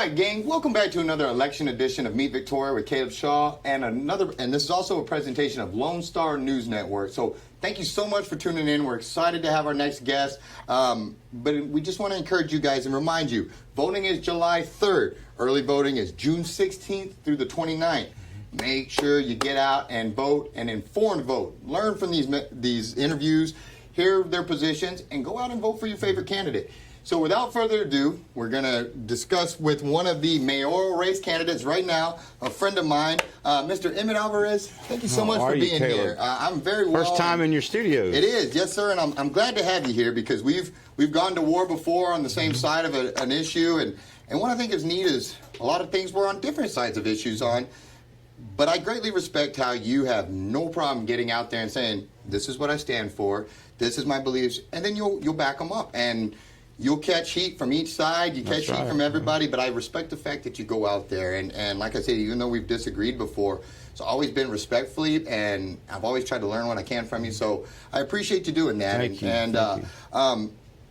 right, gang, welcome back to another election edition of Meet Victoria with Caleb Shaw, and this is also a presentation of Lone Star News Network. So thank you so much for tuning in. We're excited to have our next guest, but we just want to encourage you guys and remind you, voting is July 3rd. Early voting is June 16th through the 29th. Make sure you get out and vote, and informed vote. Learn from these interviews, hear their positions, and go out and vote for your favorite candidate. So without further ado, we're going to discuss with one of the mayoral race candidates right now, a friend of mine, Mr. Emett Alavarez. Thank you so much for being here. I'm very well. First time in your studio. It is, yes, sir, and I'm glad to have you here because we've gone to war before on the same side of an issue, and what I think is neat is a lot of things we're on different sides of issues on, but I greatly respect how you have no problem getting out there and saying, this is what I stand for, this is my beliefs, and then you'll back them up. And you'll catch heat from each side. You catch heat from everybody, but I respect the fact that you go out there. And like I said, even though we've disagreed before, it's always been respectfully, and I've always tried to learn what I can from you. So I appreciate you doing that. Thank you. And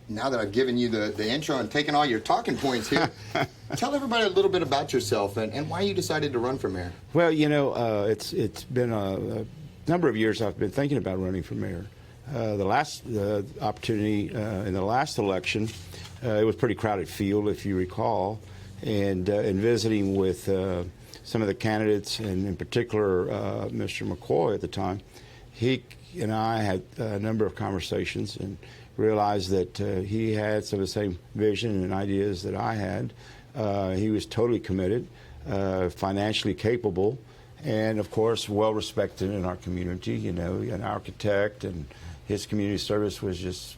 now that I've given you the intro and taken all your talking points here, tell everybody a little bit about yourself and why you decided to run for mayor. Well, you know, it's been a number of years I've been thinking about running for mayor. The last opportunity in the last election, it was a pretty crowded field, if you recall, and in visiting with some of the candidates, and in particular Mr. McCoy at the time, he and I had a number of conversations and realized that he had some of the same vision and ideas that I had. He was totally committed, financially capable, and of course well respected in our community. You know, an architect, and his community service was just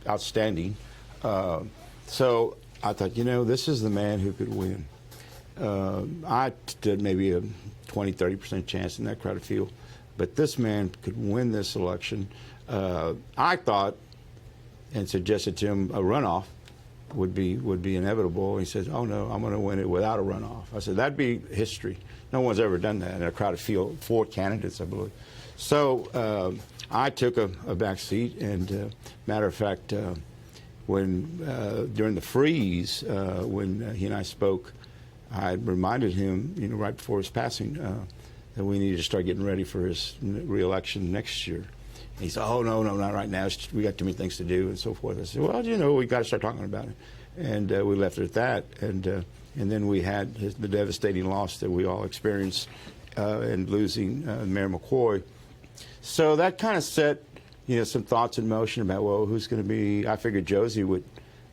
outstanding. So I thought, you know, this is the man who could win. I stood maybe a 20–30% chance in that crowded field, but this man could win this election. I thought and suggested to him a runoff would be inevitable. He says, "Oh no, I'm going to win it without a runoff." I said, "That'd be history. No one's ever done that in a crowded field. 4 candidates, I believe." So I took a back seat, and matter of fact, when during the freeze, when he and I spoke, I reminded him, you know, right before his passing, that we needed to start getting ready for his re-election next year. And he said, "Oh no, not right now. We got too many things to do," and so forth. I said, "Well, you know, we got to start talking about it," and we left it at that. And then we had the devastating loss that we all experienced in losing Mayor McCoy. So that kind of set, you know, some thoughts in motion about, well, who's going to be. I figured Josie would,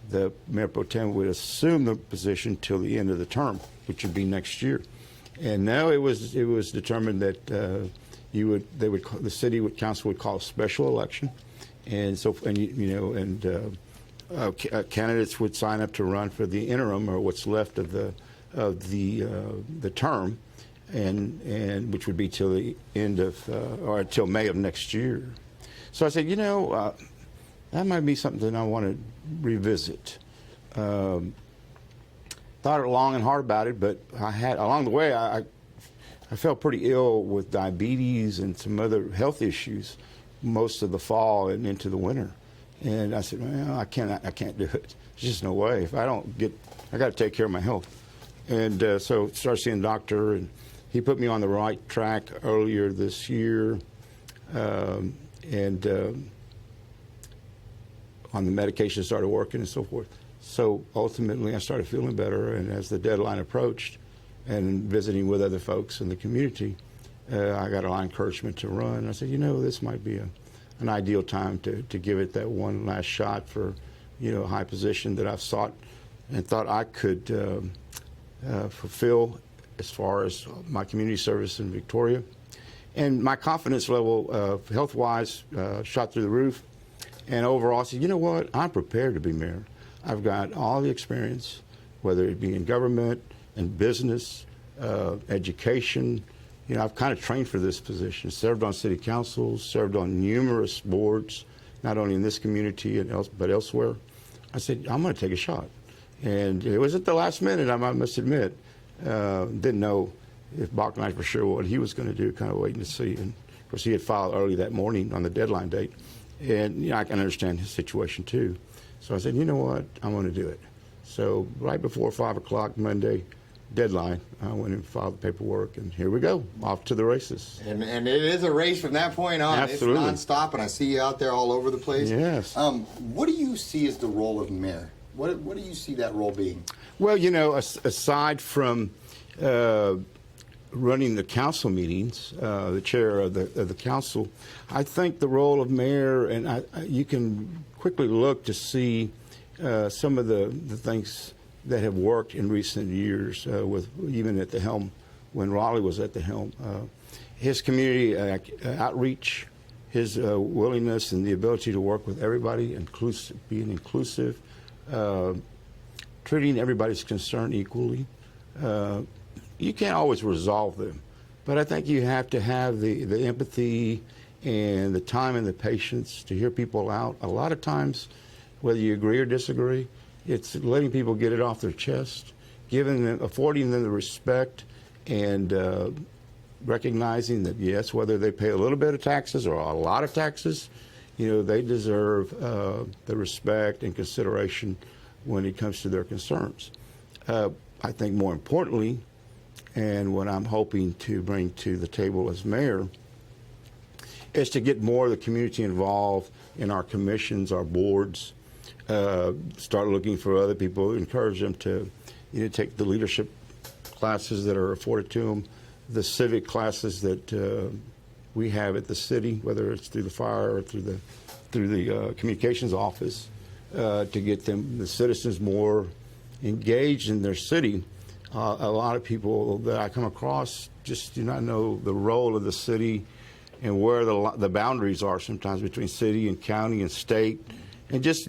the Mayor Pro Tem, would assume the position till the end of the term, which would be next year. And now it was determined that the city council would call a special election, and so candidates would sign up to run for the interim, or what's left of the term, and which would be till the end of or till May of next year. So I said, you know, that might be something I want to revisit. Thought long and hard about it, but along the way I felt pretty ill with diabetes and some other health issues most of the fall and into the winter. And I said, well, I can't do it. There's just no way. If I don't I got to take care of my health. And so started seeing a doctor, and he put me on the right track earlier this year, and on the medication started working and so forth. So ultimately I started feeling better, and as the deadline approached and visiting with other folks in the community, I got a lot of encouragement to run. I said, you know, this might be an ideal time to give it that one last shot for, you know, a high position that I've sought and thought I could fulfill as far as my community service in Victoria. And my confidence level, health-wise, shot through the roof. And overall, I said, you know what, I'm prepared to be mayor. I've got all the experience, whether it be in government, in business, education. You know, I've kind of trained for this position, served on city councils, served on numerous boards, not only in this community but elsewhere. I said, I'm going to take a shot. And it was at the last minute, I must admit. Didn't know if Bachmeister for sure what he was going to do, kind of waiting to see. And of course, he had filed early that morning on the deadline date. And you know, I can understand his situation too. So I said, you know what, I'm going to do it. So right before 5 o'clock Monday deadline, I went and filed the paperwork, and here we go, off to the races. And it is a race from that point on. Absolutely. It's nonstop, and I see you out there all over the place. Yes. What do you see as the role of mayor? What do you see that role being? Well, aside from running the council meetings, the chair of the council, I think the role of mayor, and you can quickly look to see some of the things that have worked in recent years, with even at the helm, when Raleigh was at the helm. His community outreach, his willingness and the ability to work with everybody, being inclusive, treating everybody's concern equally. You can't always resolve them, but I think you have to have the empathy and the time and the patience to hear people out. A lot of times, whether you agree or disagree, it's letting people get it off their chest, affording them the respect, and recognizing that, yes, whether they pay a little bit of taxes or a lot of taxes, they deserve the respect and consideration when it comes to their concerns. I think more importantly, and what I'm hoping to bring to the table as mayor, is to get more of the community involved in our commissions, our boards, start looking for other people, encourage them to take the leadership classes that are afforded to them, the civic classes that we have at the city, whether it's through the fire or through the communications office, to get the citizens more engaged in their city. A lot of people that I come across just do not know the role of the city and where the boundaries are sometimes between city and county and state, and just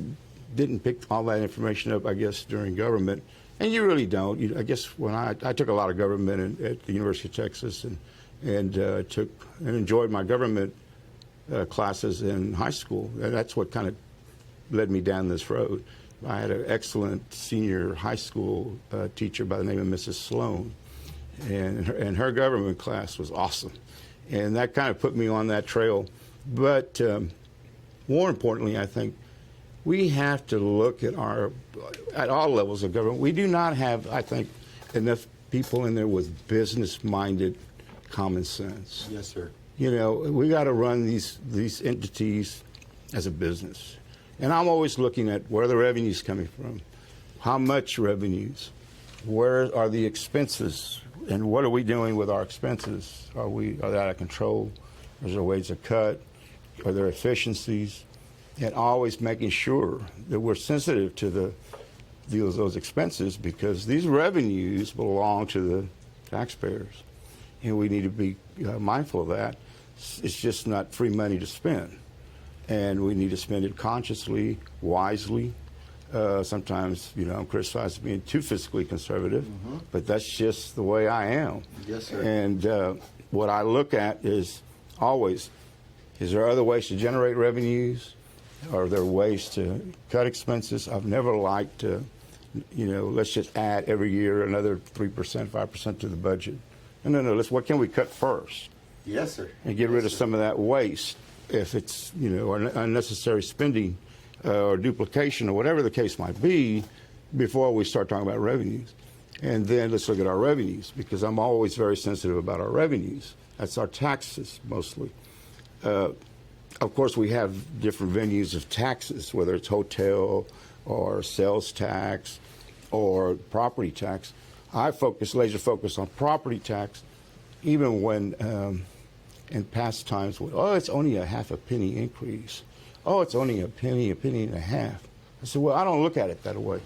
didn't pick all that information up, I guess, during government. And you really don't. I guess when I took a lot of government at the University of Texas, and took and enjoyed my government classes in high school. And that's what kind of led me down this road. I had an excellent senior high school teacher by the name of Mrs. Sloan, and her government class was awesome. And that kind of put me on that trail. But more importantly, I think we have to look at all levels of government. We do not have, I think, enough people in there with business-minded common sense. Yes, sir. We got to run these entities as a business. And I'm always looking at where the revenue's coming from, how much revenues, where are the expenses, and what are we doing with our expenses? Are they out of control? Is there ways to cut? Are there efficiencies? And always making sure that we're sensitive to those expenses, because these revenues belong to the taxpayers, and we need to be mindful of that. It's just not free money to spend, and we need to spend it consciously, wisely. Sometimes, I'm criticized for being too fiscally conservative, but that's just the way I am. Yes, sir. And what I look at is always, is there other ways to generate revenues? Are there ways to cut expenses? I've never liked to, let's just add every year another 3%, 5% to the budget. No, what can we cut first? Yes, sir. And get rid of some of that waste, if it's, unnecessary spending or duplication or whatever the case might be, before we start talking about revenues. And then let's look at our revenues, because I'm always very sensitive about our revenues. That's our taxes, mostly. Of course, we have different venues of taxes, whether it's hotel or sales tax or property tax. I laser focus on property tax, even when in past times, it's only a half a penny increase. It's only a penny and a half. I said, well, I don't look at it that way,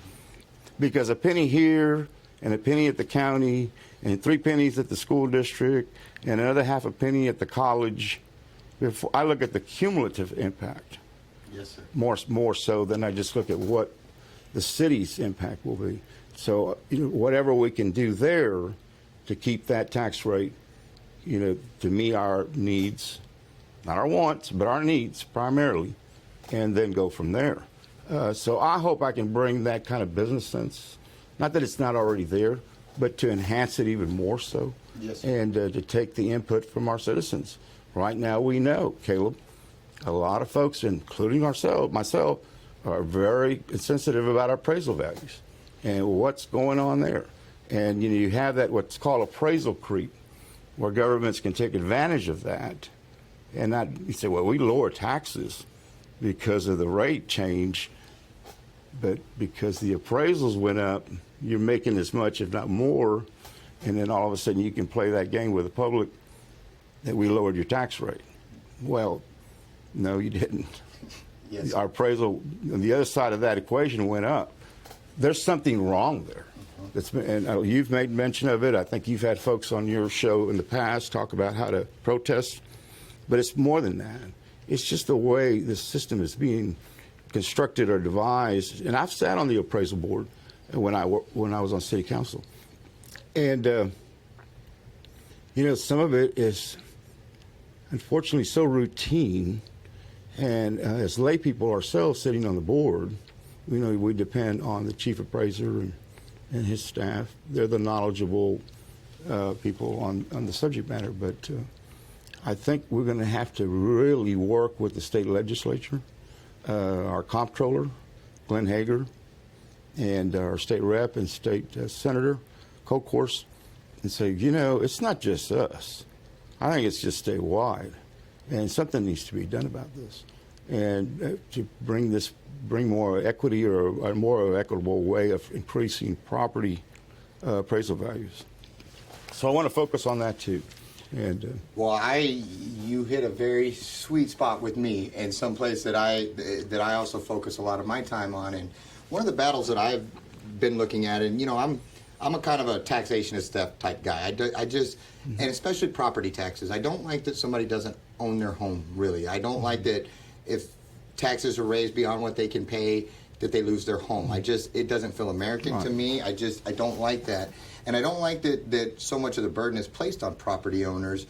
because a penny here and a penny at the county and 3 pennies at the school district and another half a penny at the college, before I look at the cumulative impact. Yes, sir. More so than I just look at what the city's impact will be. So, whatever we can do there to keep that tax rate, to meet our needs, not our wants, but our needs primarily, and then go from there. So I hope I can bring that kind of business sense, not that it's not already there, but to enhance it even more so. Yes, sir. And to take the input from our citizens. Right now, we know, Caleb, a lot of folks, including myself, are very sensitive about our appraisal values. and what's going on there. And you have that what's called appraisal creep, where governments can take advantage of that, and not you say, well, we lower taxes because of the rate change, but because the appraisals went up, you're making as much, if not more, and then all of a sudden you can play that game with the public that we lowered your tax rate. Well, no, you didn't. Yes. Our appraisal on the other side of that equation went up. There's something wrong there. That's been, and you've made mention of it. I think you've had folks on your show in the past talk about how to protest, but it's more than that. It's just the way the system is being constructed or devised. And I've sat on the appraisal board when I was on city council, and some of it is unfortunately so routine. And as lay people ourselves sitting on the board, we depend on the chief appraiser and his staff. They're the knowledgeable people on the subject matter. But I think we're going to have to really work with the state legislature, our comptroller, Glenn Hager, and our state rep and state senator, Cocourse, and say, it's not just us. I think it's just statewide. And something needs to be done about this, and to bring more equity or a more equitable way of increasing property appraisal values. So I want to focus on that too. And you hit a very sweet spot with me, and someplace that I also focus a lot of my time on. And one of the battles that I've been looking at, and I'm a kind of a taxationist theft type guy. And especially property taxes. I don't like that somebody doesn't own their home, really. I don't like that if taxes are raised beyond what they can pay, that they lose their home. It doesn't feel American to me. I don't like that. And I don't like that so much of the burden is placed on property owners.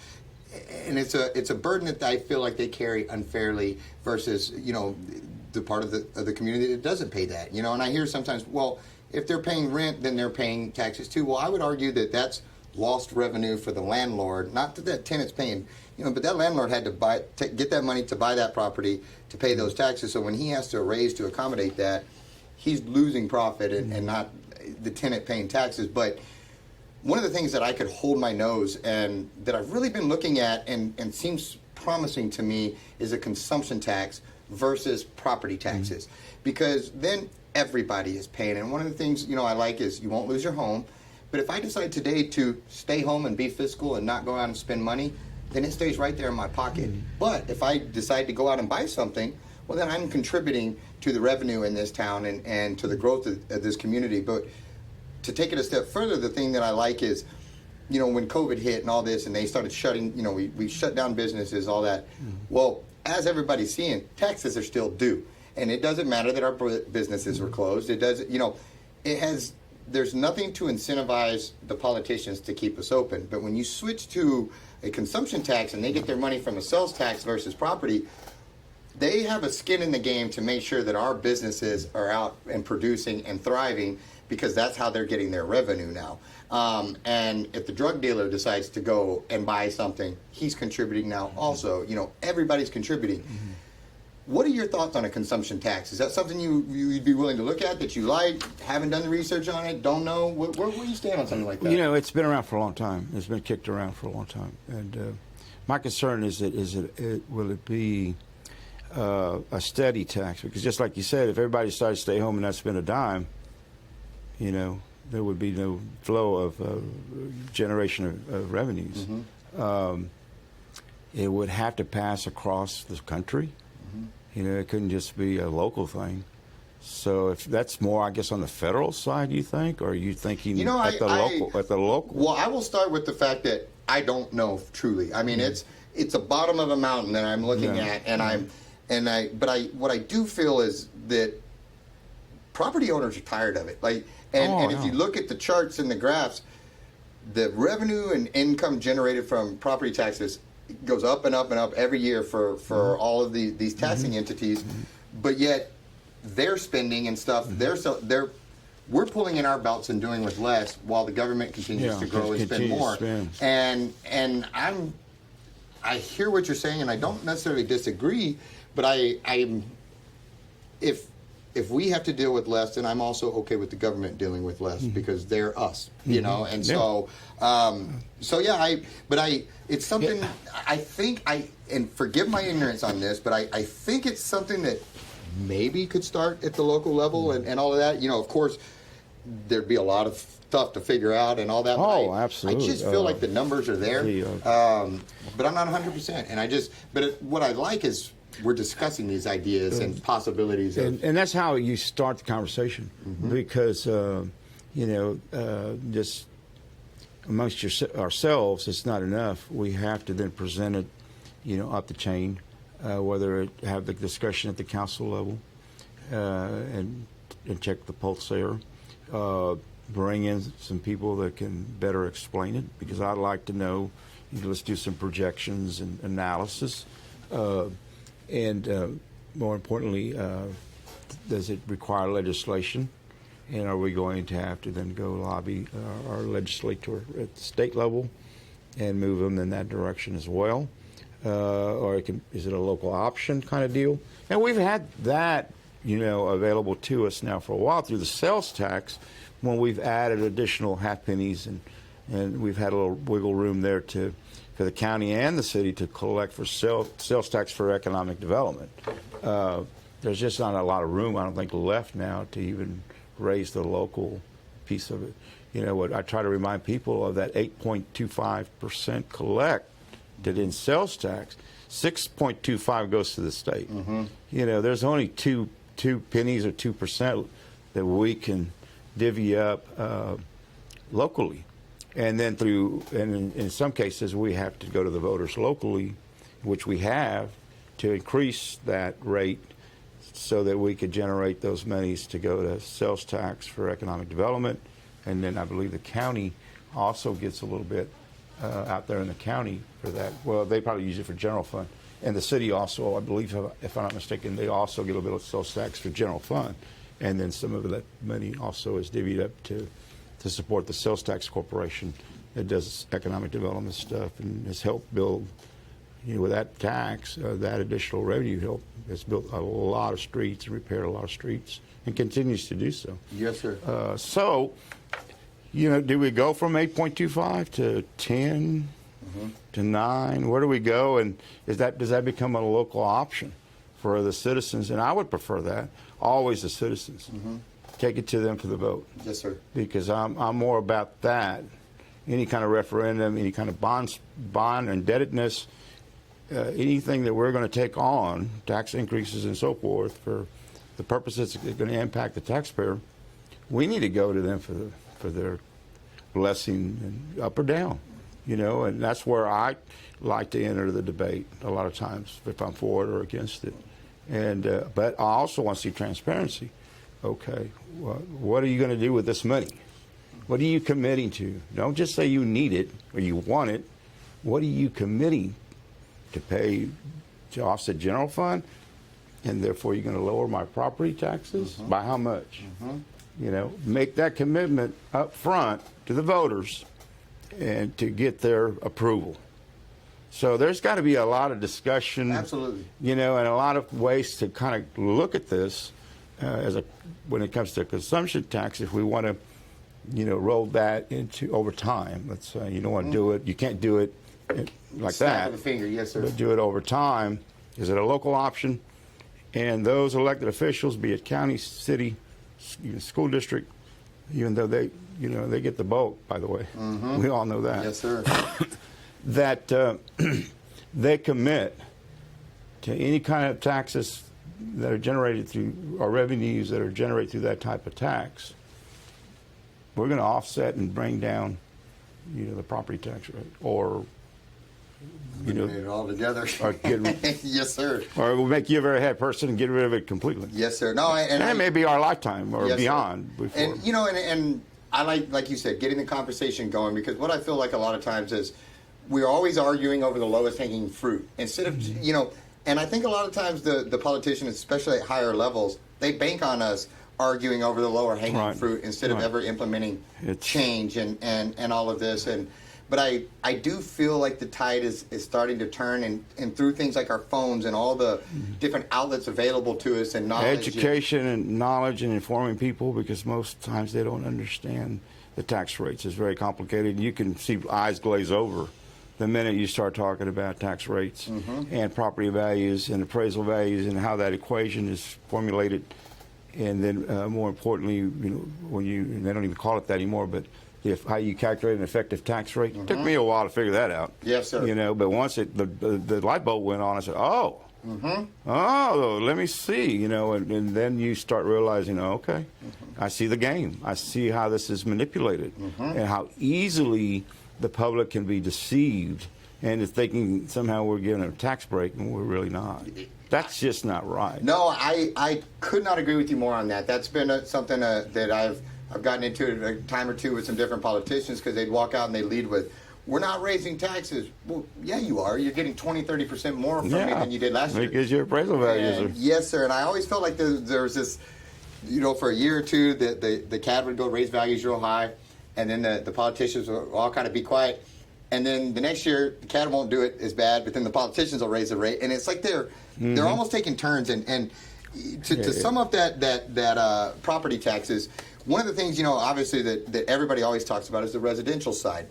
And it's a burden that I feel like they carry unfairly versus, the part of the community that doesn't pay that. And I hear sometimes, well, if they're paying rent, then they're paying taxes too. Well, I would argue that that's lost revenue for the landlord. Not that that tenant's paying, but that landlord had to get that money to buy that property to pay those taxes. So when he has to raise to accommodate that, he's losing profit and not the tenant paying taxes. But one of the things that I could hold my nose and that I've really been looking at and seems promising to me is a consumption tax versus property taxes, because then everybody is paying. And one of the things I like is you won't lose your home. But if I decide today to stay home and be fiscal and not go out and spend money, then it stays right there in my pocket. But if I decide to go out and buy something, well, then I'm contributing to the revenue in this town and to the growth of this community. But to take it a step further, the thing that I like is, when COVID hit and all this and they started shutting, we shut down businesses, all that. Well, as everybody's seeing, taxes are still due. And it doesn't matter that our businesses were closed. It doesn't, there's nothing to incentivize the politicians to keep us open. But when you switch to a consumption tax and they get their money from a sales tax versus property, they have a skin in the game to make sure that our businesses are out and producing and thriving, because that's how they're getting their revenue now. And if the drug dealer decides to go and buy something, he's contributing now also. Everybody's contributing. What are your thoughts on a consumption tax? Is that something you'd be willing to look at, that you like, haven't done the research on it, don't know? Where do you stand on something like that? It's been around for a long time. It's been kicked around for a long time. And my concern is will it be a steady tax? Because just like you said, if everybody decided to stay home and not spend a dime, there would be no flow of generation of revenues. It would have to pass across the country. It couldn't just be a local thing. So if that's more, I guess, on the federal side, you think, or are you thinking at the local? Well, I will start with the fact that I don't know truly. I mean, it's a bottom of a mountain that I'm looking at, and what I do feel is that property owners are tired of it. If you look at the charts and the graphs, the revenue and income generated from property taxes goes up and up and up every year for all of these taxing entities, but yet they're spending and stuff. We're pulling in our belts and doing with less, while the government continues to grow and spend more. And I hear what you're saying, and I don't necessarily disagree, but if if we have to deal with less, then I'm also okay with the government dealing with less because they're us, you know. And so, it's something I think and forgive my ignorance on this, but I think it's something that maybe could start at the local level and all of that. You know, of course, there'd be a lot of stuff to figure out and all that. Oh, absolutely. I just feel like the numbers are there, but I'm not 100%. And what I like is we're discussing these ideas and possibilities. And that's how you start the conversation, because, just amongst ourselves, it's not enough. We have to then present it, up the chain, whether it have the discussion at the council level and check the pulse there. Bring in some people that can better explain it, because I'd like to know, let's do some projections and analysis. And more importantly, does it require legislation? And are we going to have to then go lobby our legislator at the state level and move them in that direction as well? Or is it a local option kind of deal? And we've had that, available to us now for a while through the sales tax, when we've added additional half pennies, and we've had a little wiggle room there for the county and the city to collect for sales tax for economic development. There's just not a lot of room, I don't think, left now to even raise the local piece of it. What I try to remind people of, that 8.25% collected in sales tax, 6.25 goes to the state. There's only two pennies or 2% that we can divvy up locally. And then in some cases, we have to go to the voters locally, which we have, to increase that rate so that we could generate those monies to go to sales tax for economic development. And then I believe the county also gets a little bit out there in the county for that. Well, they probably use it for general fund. And the city also, I believe, if I'm not mistaken, they also get a little bit of sales tax for general fund. And then some of that money also is divvied up to support the sales tax corporation that does economic development stuff and has helped build, with that tax, that additional revenue has built a lot of streets and repaired a lot of streets and continues to do so. Yes, sir. So, do we go from 8.25 to 10 to 9? Where do we go? And does that become a local option for the citizens? And I would prefer that, always the citizens. Take it to them for the vote. Yes, sir. Because I'm more about that. Any kind of referendum, any kind of bond indebtedness, anything that we're going to take on, tax increases and so forth, for the purposes that's going to impact the taxpayer, we need to go to them for their blessing, and up or down, and that's where I like to enter the debate a lot of times, if I'm for it or against it. And but I also want to see transparency. Okay, what are you going to do with this money? What are you committing to? Don't just say you need it or you want it. What are you committing to pay to offset general fund? And therefore you're going to lower my property taxes? By how much? Make that commitment up front to the voters and to get their approval. So there's got to be a lot of discussion. Absolutely. And a lot of ways to kind of look at this. When it comes to consumption tax, if we want to, roll that into over time, let's say you don't want to do it, you can't do it like Snap that. of the finger, yes, sir. But do it over time. Is it a local option? And those elected officials, be it county, city, even school district, even though they get the bulk, by the way, we all know that. Yes, sir. That they commit to any kind of taxes that are generated through, or revenues that are generated through that type of tax. We're going to offset and bring down, the property tax rate, or Eliminate it all together. or get, yes, sir. or we'll make you a very head person and get rid of it completely. Yes, sir. No, And it may be our lifetime or Yes, beyond. sir. Before. And and I like you said, getting the conversation going, because what I feel like a lot of times is we're always arguing over the lowest hanging fruit instead of and I think a lot of times the politicians, especially at higher levels, they bank on us arguing over the lower hanging fruit instead of ever implementing change and all of this. But I do feel like the tide is starting to turn, and through things like our phones and all the different outlets available to us and knowledge. Education and knowledge and informing people, because most times they don't understand the tax rates. It's very complicated. You can see eyes glaze over the minute you start talking about tax rates and property values and appraisal values and how that equation is formulated. And then more importantly, when they don't even call it that anymore, but how you calculate an effective tax rate. It took me a while to figure that out. Yes, sir. But once the light bulb went on, I said, oh, let me see, and then you start realizing, okay, I see the game. I see how this is manipulated and how easily the public can be deceived into thinking somehow we're getting a tax break, and we're really not. That's just not right. No, I could not agree with you more on that. That's been something that I've gotten into a time or two with some different politicians, because they'd walk out and they lead with, we're not raising taxes. Well, yeah, you are. You're getting 20-30% more from me than you did last year. Because your appraisal values are... Yes, sir. And I always felt like there was this, for a year or two, the CAD would go raise values real high, and then the politicians will all kind of be quiet. And then the next year, the CAD won't do it as bad, but then the politicians will raise the rate. And it's like they're almost taking turns. And to sum up that property taxes, one of the things, obviously that everybody always talks about is the residential side.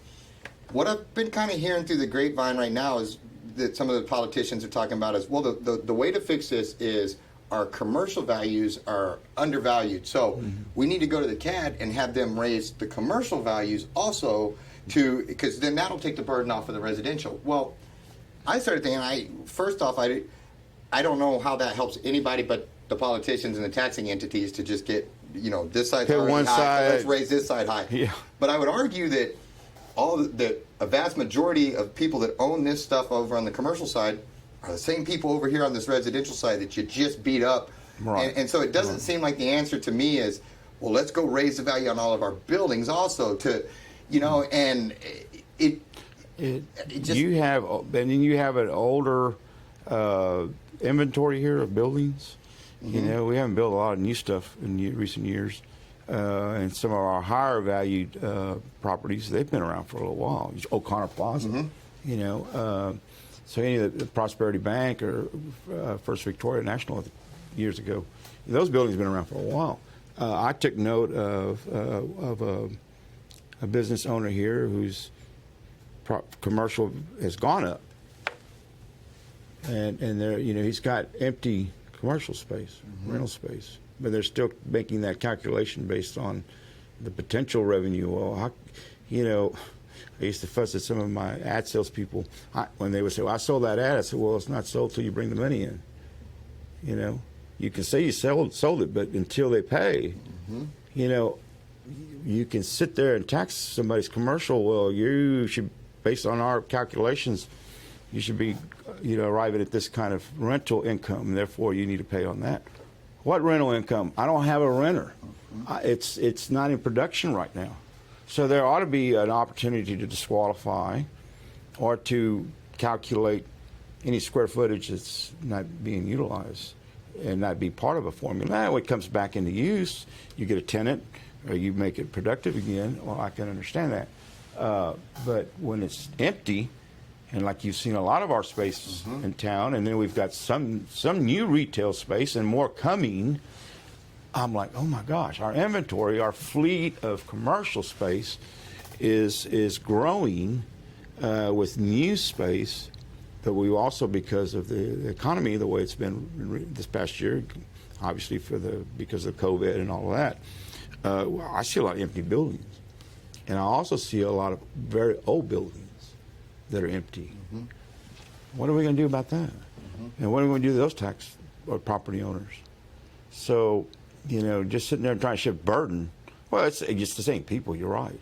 What I've been kind of hearing through the grapevine right now is that some of the politicians are talking about is, well, the way to fix this is our commercial values are undervalued. So we need to go to the CAD and have them raise the commercial values also, because then that'll take the burden off of the residential. Well, I started thinking, first off, I don't know how that helps anybody but the politicians and the taxing entities to just get, this side's already one high, side, so let's raise this side high. Yeah. But I would argue that a vast majority of people that own this stuff over on the commercial side are the same people over here on this residential side that you just beat up. Right. And so it doesn't seem like the answer to me is, well, let's go raise the value on all of our buildings also to, and it just... You have an older inventory here of buildings. We haven't built a lot of new stuff in recent years. And some of our higher valued properties, they've been around for a little while. O'Connor Plaza, so any of the Prosperity Bank or First Victoria National years ago, those buildings have been around for a while. I took note of a business owner here whose commercial has gone up, and there, he's got empty commercial space, rental space, but they're still making that calculation based on the potential revenue. Well, I used to fuss at some of my ad sales people when they would say, well, I sold that ad. I said, well, it's not sold till you bring the money in. You can say you sold it, but until they pay, you can sit there and tax somebody's commercial. Well, you should, based on our calculations, you should be, arriving at this kind of rental income, and therefore you need to pay on that. What rental income? I don't have a renter. It's not in production right now. So there ought to be an opportunity to disqualify or to calculate any square footage that's not being utilized and not be part of a formula. Now, when it comes back into use, you get a tenant or you make it productive again. Well, I can understand that. But when it's empty, and like you've seen a lot of our space in town, and then we've got some new retail space and more coming, I'm like, oh my gosh, our inventory, our fleet of commercial space is growing with new space, but we also, because of the economy, the way it's been this past year, obviously because of COVID and all of that, I see a lot of empty buildings. And I also see a lot of very old buildings that are empty. What are we going to do about that? And what are we going to do to those tax or property owners? So, just sitting there and trying to shift burden, well, it's just the same people, you're right.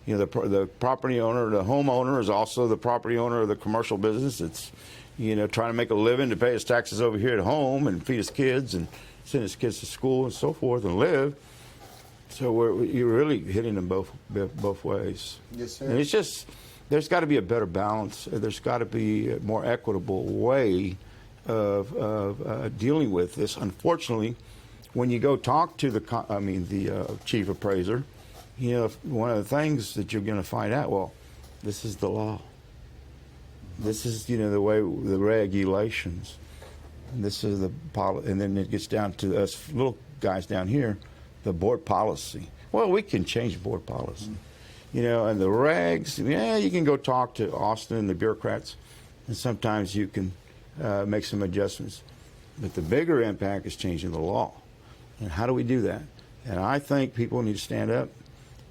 The property owner, the homeowner is also the property owner of the commercial business. It's, trying to make a living to pay his taxes over here at home and feed his kids and send his kids to school and so forth and live. So you're really hitting them both ways. Yes, sir. And it's just, there's got to be a better balance. There's got to be a more equitable way of dealing with this. Unfortunately, when you go talk to the chief appraiser, one of the things that you're going to find out, well, This is the law. This is, the way, the regulations. And this is the policy. And then it gets down to us little guys down here, the board policy. Well, we can change board policy. And the regs, you can go talk to Austin and the bureaucrats, and sometimes you can make some adjustments. But the bigger impact is changing the law. And how do we do that? And I think people need to stand up.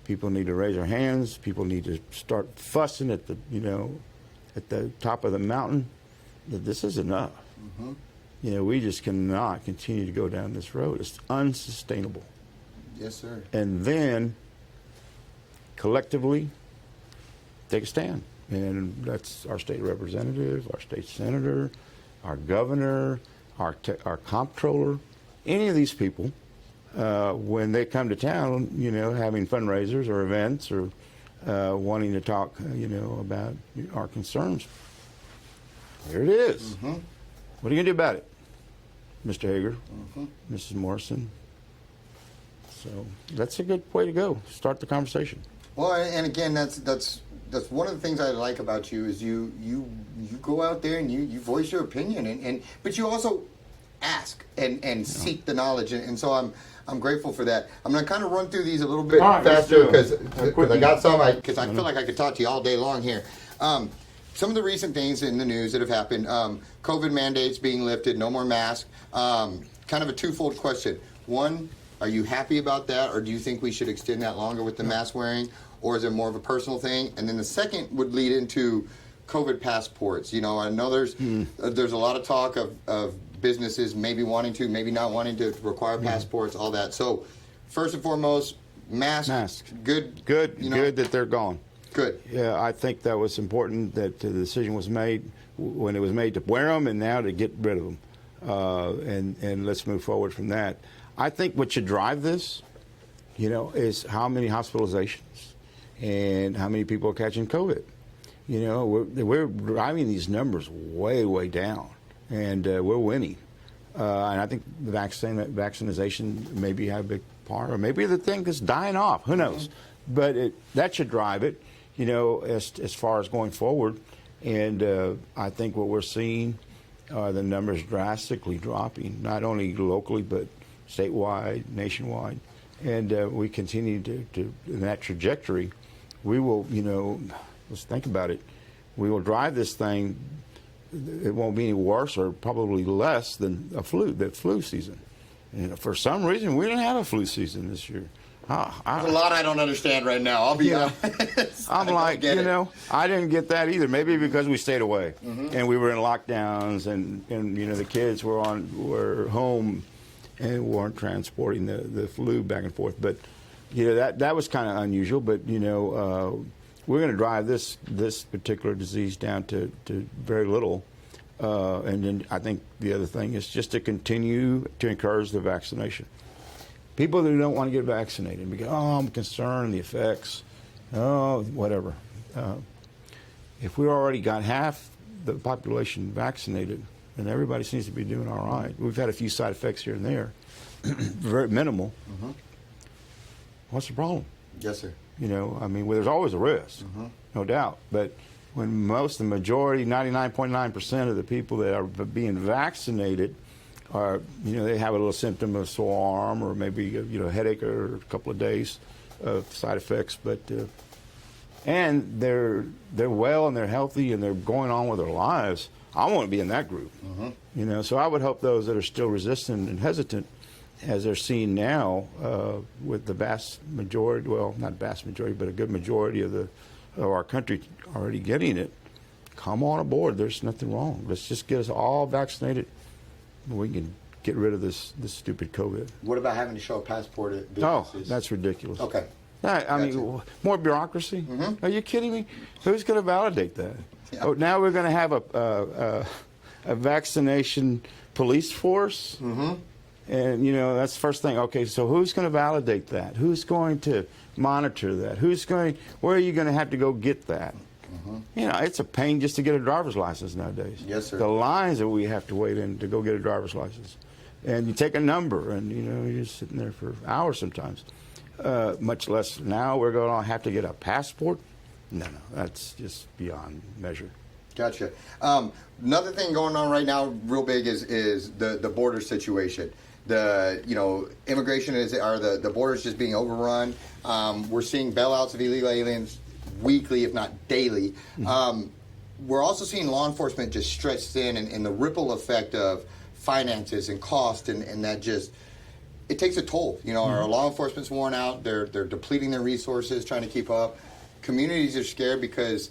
People need to raise their hands. People need to start fussing at the top of the mountain that this is enough. We just cannot continue to go down this road. It's unsustainable. Yes, sir. And then collectively take a stand. And that's our state representative, our state senator, our governor, our comptroller, any of these people, when they come to town, having fundraisers or events or wanting to talk, about our concerns. There it is. What are you going to do about it, Mr. Hager, Mrs. Morrison? So that's a good way to go. Start the conversation. Well, and again, that's one of the things I like about you is you go out there and you voice your opinion, but you also ask and seek the knowledge, and so I'm grateful for that. I'm going to kind of run through these a little bit faster because I got some, because I feel like I could talk to you all day long here. Some of the recent things in the news that have happened, COVID mandates being lifted, no more masks, kind of a twofold question. One, are you happy about that, or do you think we should extend that longer with the mask wearing, or is it more of a personal thing? And then the second would lead into COVID passports. I know there's a lot of talk of businesses maybe wanting to, maybe not wanting to require passports, all that. So first and foremost, masks. Good. Good that they're gone. Good. Yeah, I think that was important that the decision was made when it was made to wear them and now to get rid of them. And let's move forward from that. I think what should drive this, is how many hospitalizations and how many people are catching COVID. We're driving these numbers way, way down, and we're winning. And I think the vaccination maybe have a big part, or maybe the thing is dying off. Who knows? But that should drive it, as far as going forward. And I think what we're seeing are the numbers drastically dropping, not only locally but statewide, nationwide. And we continue to in that trajectory. We will, let's think about it. We will drive this thing. It won't be any worse or probably less than the flu season. And for some reason, we didn't have a flu season this year. There's a lot I don't understand right now. I'll be honest. I'm like, I didn't get that either. Maybe because we stayed away and we were in lockdowns, and the kids were home and weren't transporting the flu back and forth. But that was kind of unusual. But we're going to drive this particular disease down to very little. And then I think the other thing is just to continue to encourage the vaccination. People who don't want to get vaccinated, because, I'm concerned, the effects, whatever. If we already got half the population vaccinated, then everybody seems to be doing all right. We've had a few side effects here and there, very minimal. What's the problem? Yes, sir. There's always a risk, no doubt. But when the majority, 99.9% of the people that are being vaccinated are, they have a little symptom of sore arm or maybe, a headache or a couple of days of side effects, but and they're well and they're healthy and they're going on with their lives. I want to be in that group, So I would hope those that are still resistant and hesitant, as they're seeing now, with the vast majority, well, not vast majority, but a good majority of our country already getting it, come on aboard. There's nothing wrong. Let's just get us all vaccinated. We can get rid of this stupid COVID. What about having to show a passport at businesses? Oh, that's ridiculous. Okay. I mean, more bureaucracy? Are you kidding me? Who's going to validate that? Yeah. Oh, now we're going to have a vaccination police force? And, that's the first thing. Okay, so who's going to validate that? Who's going to monitor that? Where are you going to have to go get that? It's a pain just to get a driver's license nowadays. Yes, sir. The lines that we have to wait in to go get a driver's license. And you take a number, and, you're sitting there for hours sometimes. Much less now we're going to have to get a passport. No, that's just beyond measure. Gotcha. Another thing going on right now, real big, is the border situation. Immigration the borders just being overrun. We're seeing bailouts of illegal aliens weekly, if not daily. We're also seeing law enforcement just stretched thin, and the ripple effect of finances and cost, and that just, it takes a toll. Our law enforcement's worn out. They're depleting their resources, trying to keep up. Communities are scared because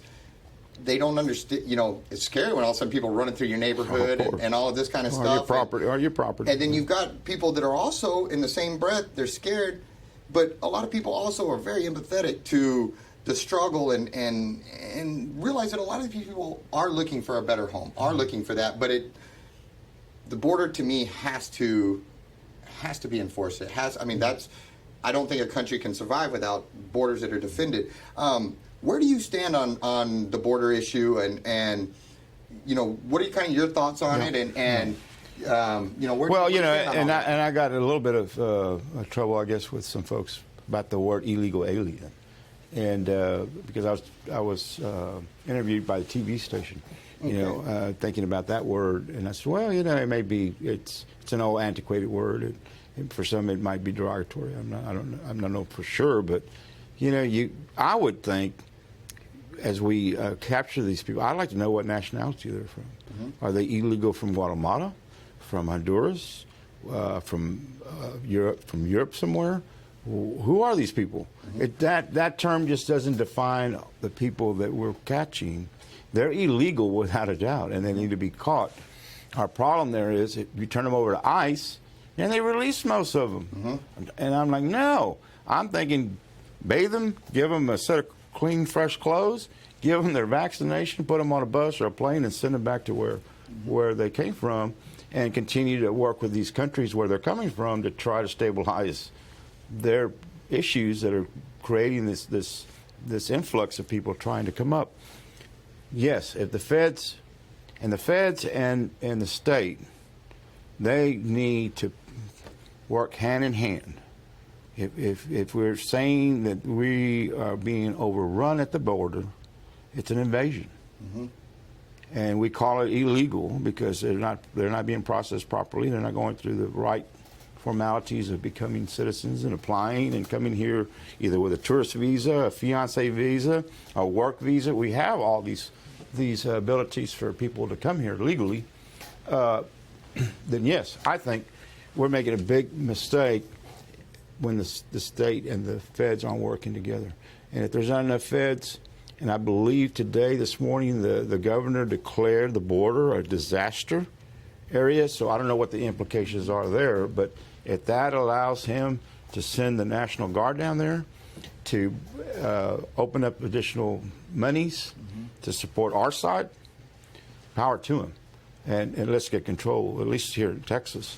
they don't understand. It's scary when all of a sudden people running through your neighborhood and all of this kind of stuff. Your property. And then you've got people that are also, in the same breath, they're scared, but a lot of people also are very empathetic to the struggle and realize that a lot of people are looking for a better home, are looking for that. But the border, to me, has to be enforced. I don't think a country can survive without borders that are defended. Where do you stand on the border issue, and what are kind of your thoughts on it, and I got a little bit of trouble, I guess, with some folks about the word illegal alien, and because I was interviewed by the TV station, thinking about that word, and I said, well, it may be it's an old antiquated word. For some, it might be derogatory. I don't know for sure, but I would think, as we capture these people, I'd like to know what nationality they're from. Are they illegal from Guatemala, from Honduras, from Europe somewhere? Who are these people? That term just doesn't define the people that we're catching. They're illegal without a doubt, and they need to be caught. Our problem there is if you turn them over to ICE, and they release most of them. And I'm like, no. I'm thinking, bathe them, give them a set of clean, fresh clothes, give them their vaccination, put them on a bus or a plane, and send them back to where they came from, and continue to work with these countries where they're coming from to try to stabilize their issues that are creating this influx of people trying to come up. Yes, if the feds and the state, they need to work hand in hand. If we're saying that we are being overrun at the border, it's an invasion, and we call it illegal because they're not being processed properly. They're not going through the right formalities of becoming citizens and applying and coming here either with a tourist visa, a fiancé visa, a work visa. We have all these abilities for people to come here legally. Then yes, I think we're making a big mistake when the state and the feds aren't working together. And if there's not enough feds, and I believe this morning, the governor declared the border a disaster area, so I don't know what the implications are there, but if that allows him to send the National Guard down there to open up additional monies to support our side, power to him. And let's get control, at least here in Texas.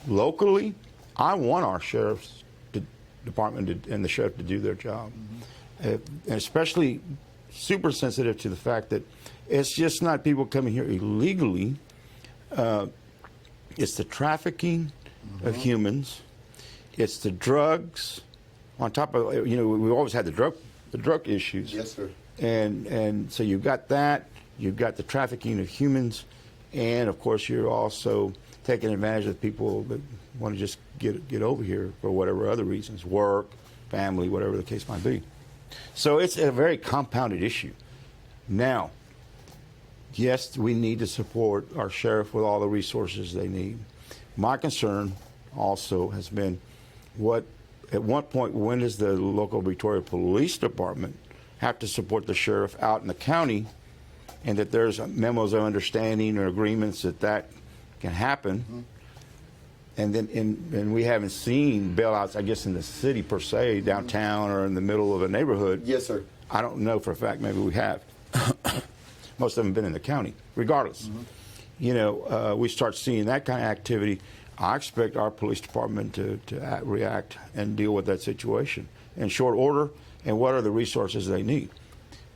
Locally, I want our sheriff's department and the sheriff to do their job. And especially super sensitive to the fact that it's just not people coming here illegally. It's the trafficking of humans. It's the drugs. On top of, we've always had the drug issues. Yes, sir. And so you've got that. You've got the trafficking of humans. And, of course, you're also taking advantage of people that want to just get over here for whatever other reasons, work, family, whatever the case might be. So it's a very compounded issue. Now, yes, we need to support our sheriff with all the resources they need. My concern also has been at what point, when does the local Victoria Police Department have to support the sheriff out in the county, and that there's memos of understanding or agreements that can happen. And then and we haven't seen bailouts, I guess, in the city per se, downtown or in the middle of a neighborhood. Yes, sir. I don't know for a fact. Maybe we have. Most of them have been in the county. Regardless, we start seeing that kind of activity. I expect our police department to react and deal with that situation in short order. And what are the resources they need?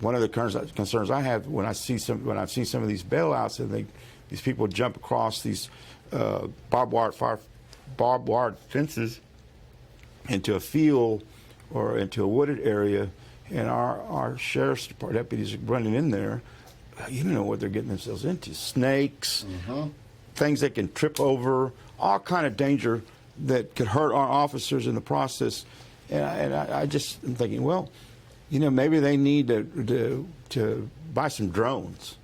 One of the concerns I have when I've seen some of these bailouts, and these people jump across these barbed wire fences into a field or into a wooded area, and our sheriff's department deputies are running in there. You don't know what they're getting themselves into. Snakes, things they can trip over, all kind of danger that could hurt our officers in the process. And I just am thinking, well, maybe they need to buy some drones.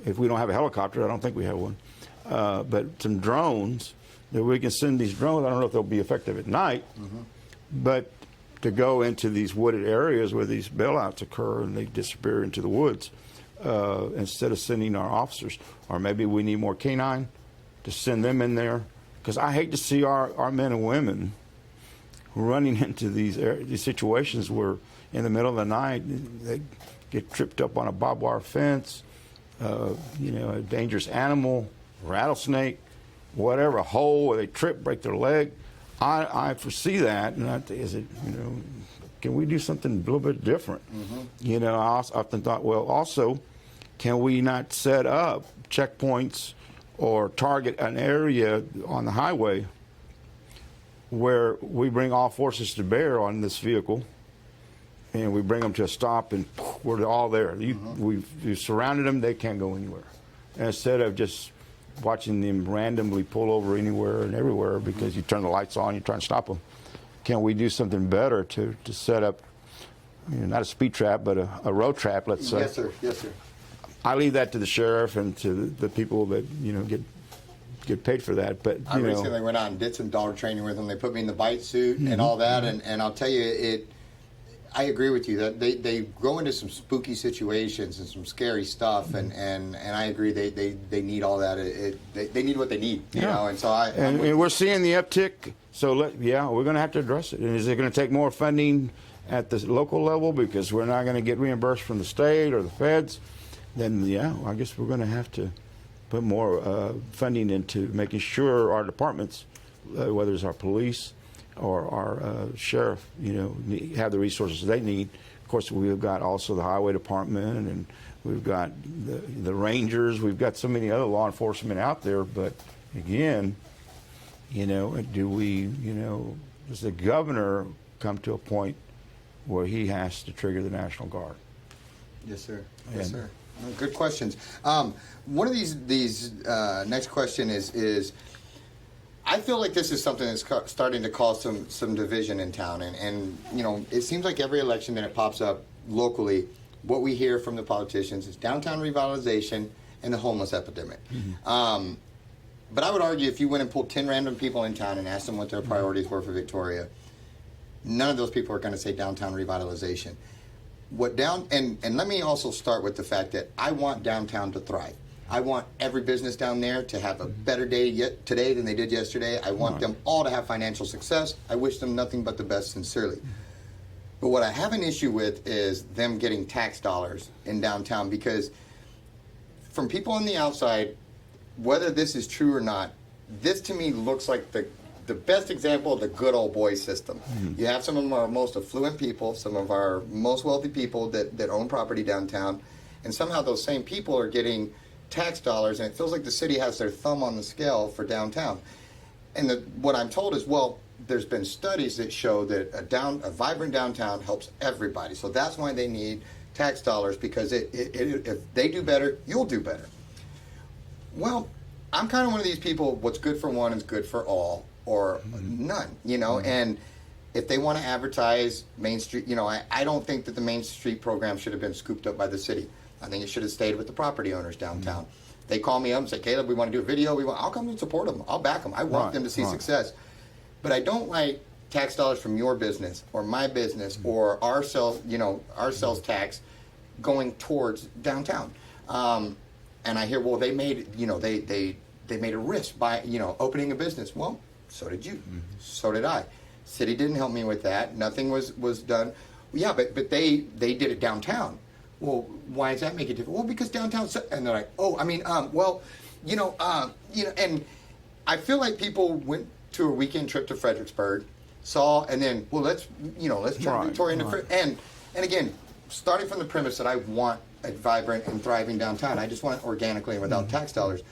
If we don't have a helicopter, I don't think we have one, but some drones that we can send these drones. I don't know if they'll be effective at night, but to go into these wooded areas where these bailouts occur and they disappear into the woods, instead of sending our officers, or maybe we need more canine to send them in there, because I hate to see our men and women running into these situations where in the middle of the night they get tripped up on a barbed wire fence, a dangerous animal, rattlesnake, whatever, a hole where they trip, break their leg. I foresee that, and can we do something a little bit different? I often thought, well, also, can we not set up checkpoints or target an area on the highway where we bring all forces to bear on this vehicle, and we bring them to a stop, and we're all there. We've surrounded them; they can't go anywhere. And instead of just watching them randomly pull over anywhere and everywhere because you turn the lights on, you're trying to stop them, can we do something better to set up, not a speed trap, but a road trap, let's say? Yes, sir. Yes, sir. I leave that to the sheriff and to the people that get paid for that. But I recently went out and did some dog training with them. They put me in the bite suit and all that, and I'll tell you, I agree with you that they go into some spooky situations and some scary stuff, and I agree they need all that. They need what they need, and so and we're seeing the uptick. So we're going to have to address it. And is it going to take more funding at the local level because we're not going to get reimbursed from the state or the feds? Then I guess we're going to have to put more funding into making sure our departments, whether it's our police or our sheriff, have the resources they need. Of course, we've got also the highway department, and we've got the rangers. We've got so many other law enforcement out there. But again, do we, does the governor come to a point where he has to trigger the National Guard? Yes, sir. Yes, sir. Good questions. One of these next question is I feel like this is something that's starting to cause some division in town, and it seems like every election that it pops up locally, what we hear from the politicians is downtown revitalization and the homeless epidemic. But I would argue if you went and pulled 10 random people in town and asked them what their priorities were for Victoria, none of those people are going to say downtown revitalization. And let me also start with the fact that I want downtown to thrive. I want every business down there to have a better day today than they did yesterday. I want them all to have financial success. I wish them nothing but the best, sincerely. But what I have an issue with is them getting tax dollars in downtown, because from people on the outside, whether this is true or not, this to me looks like the best example of the good old boy system. You have some of our most affluent people, some of our most wealthy people that own property downtown, and somehow those same people are getting tax dollars, and it feels like the city has their thumb on the scale for downtown. And what I'm told is, well, there's been studies that show that a vibrant downtown helps everybody. So that's why they need tax dollars, because if they do better, you'll do better. Well, I'm kind of one of these people, what's good for one is good for all, or none, and if they want to advertise Main Street, I don't think that the Main Street program should have been scooped up by the city. I think it should have stayed with the property owners downtown. They call me up and say, Caleb, we want to do a video. I'll come and support them. I'll back them. I want them to see success. But I don't like tax dollars from your business or my business or our sales tax going towards downtown. And I hear, well, they made, they made a risk by, opening a business. Well, so did you. So did I. City didn't help me with that. Nothing was done. Yeah, but they did it downtown. Well, why does that make it different? Well, because downtown, and they're like, and I feel like people went to a weekend trip to Fredericksburg, saw, and then, well, let's turn Victoria into, and again, starting from the premise that I want a vibrant and thriving downtown, I just want it organically and without tax dollars.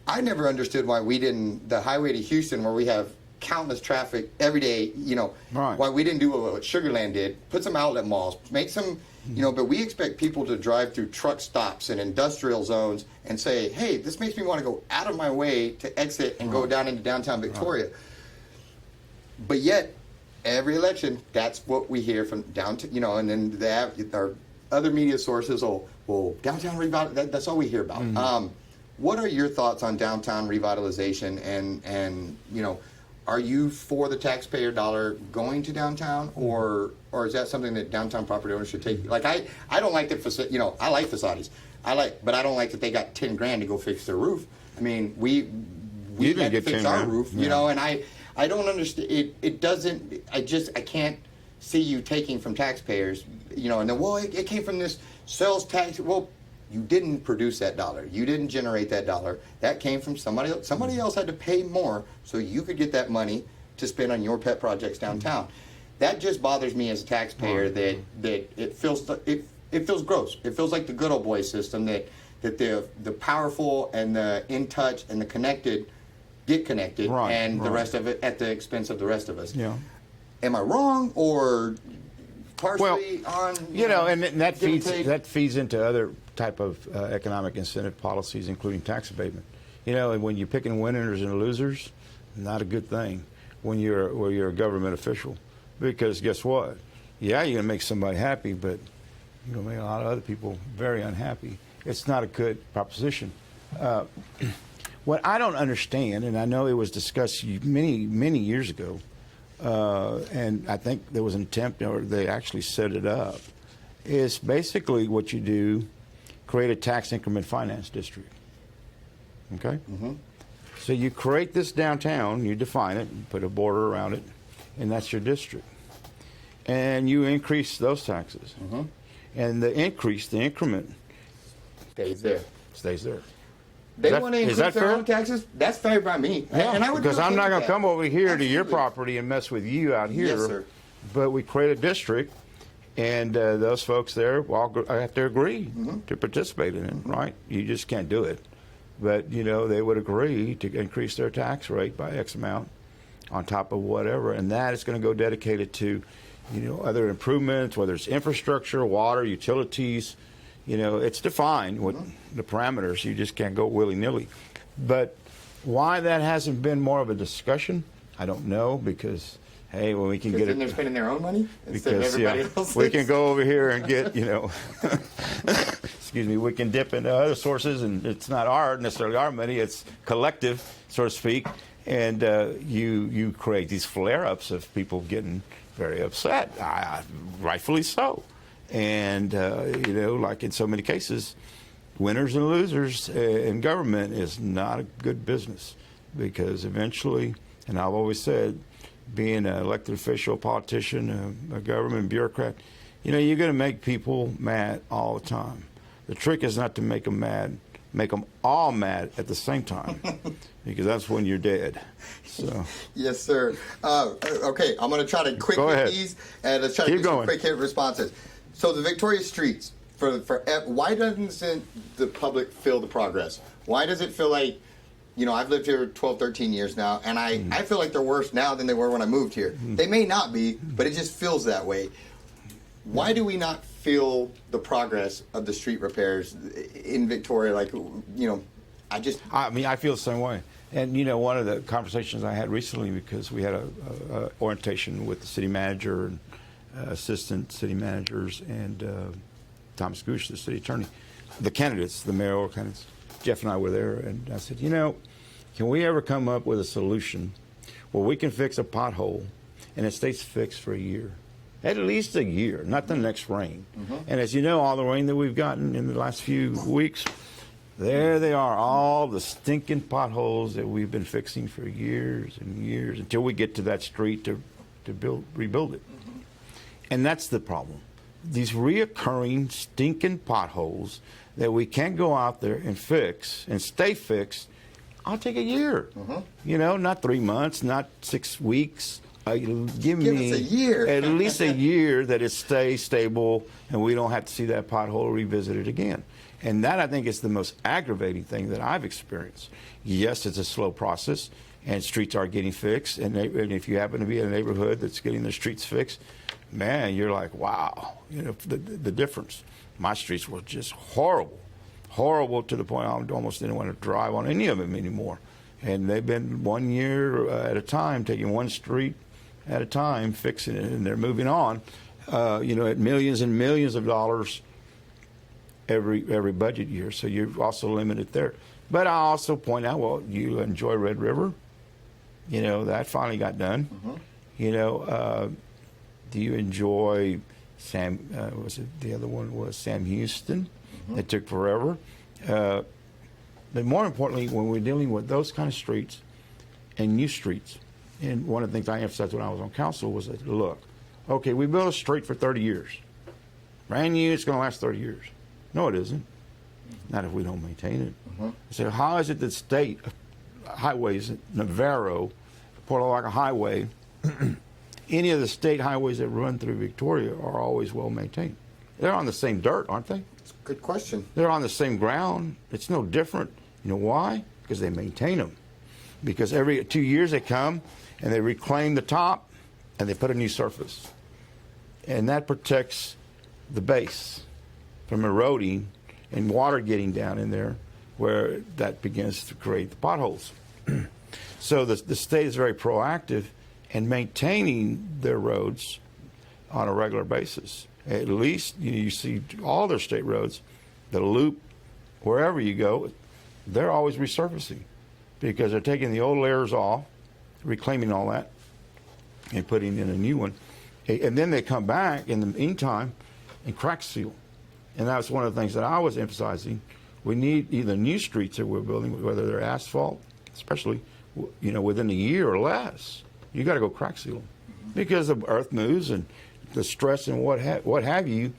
I never understood why we didn't, the highway to Houston, where we have countless traffic every day, Right. why we didn't do what Sugarland did, put some outlet malls, make some, but we expect people to drive through truck stops and industrial zones and say, hey, this makes me want to go out of my way to exit and go down into downtown Victoria. Right. But yet, every election, that's what we hear from downtown, and then our other media sources will downtown revitalization, that's all we hear about. What are your thoughts on downtown revitalization and are you for the taxpayer dollar going to downtown, or is that something that downtown property owners should take? Like I don't like the I like facades, but I don't like that they got $10,000 to go fix their roof. I mean, we had to fix our roof, and I don't understand. It doesn't. I can't see you taking from taxpayers, and then it came from this sales tax. Well, you didn't produce that dollar. You didn't generate that dollar. That came from somebody else. Somebody else had to pay more so you could get that money to spend on your pet projects downtown. That just bothers me as a taxpayer. That it feels gross. It feels like the good old boy system that the powerful and the in touch and the connected get connected, and the rest of it at the expense of the rest of us. Yeah. Am I wrong, or partially on? And that feeds into other type of economic incentive policies, including tax abatement. And when you're picking winners and losers, not a good thing when you're a government official, because guess what? Yeah, you're gonna make somebody happy, but you're gonna make a lot of other people very unhappy. It's not a good proposition. What I don't understand, and I know it was discussed many years ago, and I think there was an attempt, or they actually set it up, is basically what you do, create a tax increment finance district. Okay? So you create this downtown, you define it, you put a border around it, and that's your district. And you increase those taxes. And the increment stays there. They want to increase their own taxes. That's fair by me. Yeah, and I would because I'm not going to come over here Absolutely. to your property and mess with you out here. Yes, sir. But we create a district, and those folks there have to agree to participate in it, right? You just can't do it. But, they would agree to increase their tax rate by X amount on top of whatever, and that is going to go dedicated to, other improvements, whether it's infrastructure, water, utilities. It's defined what the parameters. You just can't go willy-nilly. But why that hasn't been more of a discussion, I don't know, because, hey, when we can get it. They're spending their own money instead of everybody else's. We can go over here and get, excuse me, we can dip into other sources, and it's not necessarily our money, it's collective, so to speak. And you create these flare-ups of people getting very upset, rightfully so. And, like in so many cases, winners and losers in government is not a good business, because eventually, and I've always said, being an elected official, politician, a government bureaucrat, you're going to make people mad all the time. The trick is not to make them mad, make them all mad at the same time, because that's when you're dead. So. Yes, sir. Okay, I'm going to try to quick hit these, and let's try to get some quick hit responses. So the Victoria streets, why doesn't the public feel the progress? Why does it feel like, I've lived here 12, 13 years now, and I feel like they're worse now than they were when I moved here. They may not be, but it just feels that way. Why do we not feel the progress of the street repairs in Victoria? Like, I feel the same way. And, one of the conversations I had recently, because we had a orientation with the city manager and assistant city managers and Thomas Gooch, the city attorney, the candidates, the mayoral candidates. Jeff and I were there, and I said, can we ever come up with a solution where we can fix a pothole and it stays fixed for a year? At least a year, not the next rain. And as you know, all the rain that we've gotten in the last few weeks, there they are, all the stinking potholes that we've been fixing for years and years until we get to that street to rebuild it. And that's the problem. These reoccurring stinking potholes that we can't go out there and fix and stay fixed, I'll take a year. Not 3 months, not 6 weeks. Give me us a year. At least a year that it stays stable and we don't have to see that pothole revisited again. And that, I think, is the most aggravating thing that I've experienced. Yes, it's a slow process. and streets are getting fixed. And if you happen to be in a neighborhood that's getting their streets fixed, man, you're like, wow, the difference. My streets were just horrible to the point I almost didn't want to drive on any of them anymore. And they've been 1 year at a time, taking one street at a time, fixing it, and they're moving on, at millions and millions of dollars every budget year. So you're also limited there. But I also point out, well, you enjoy Red River. That finally got done. Do you enjoy Sam? Was it the other one was Sam Houston? It took forever. But more importantly, when we're dealing with those kind of streets and new streets, and one of the things I emphasized when I was on council was that, look, okay, we built a street for 30 years. Brand new, it's going to last 30 years. No, it isn't. Not if we don't maintain it. So how is it that state highways, Navarro, Port Lavaca Highway, any of the state highways that run through Victoria are always well maintained? They're on the same dirt, aren't they? Good question. They're on the same ground. It's no different. You know why? Because they maintain them. Because every 2 years they come and they reclaim the top and they put a new surface. And that protects the base from eroding and water getting down in there where that begins to create the potholes. So the state is very proactive in maintaining their roads on a regular basis. At least you see all their state roads, the loop, wherever you go, they're always resurfacing because they're taking the old layers off, reclaiming all that, and putting in a new one. And then they come back in the meantime and crack seal. And that's one of the things that I was emphasizing. We need either new streets that we're building, whether they're asphalt, especially within a year or less. You got to go crack seal them because the earth moves and the stress and what have you,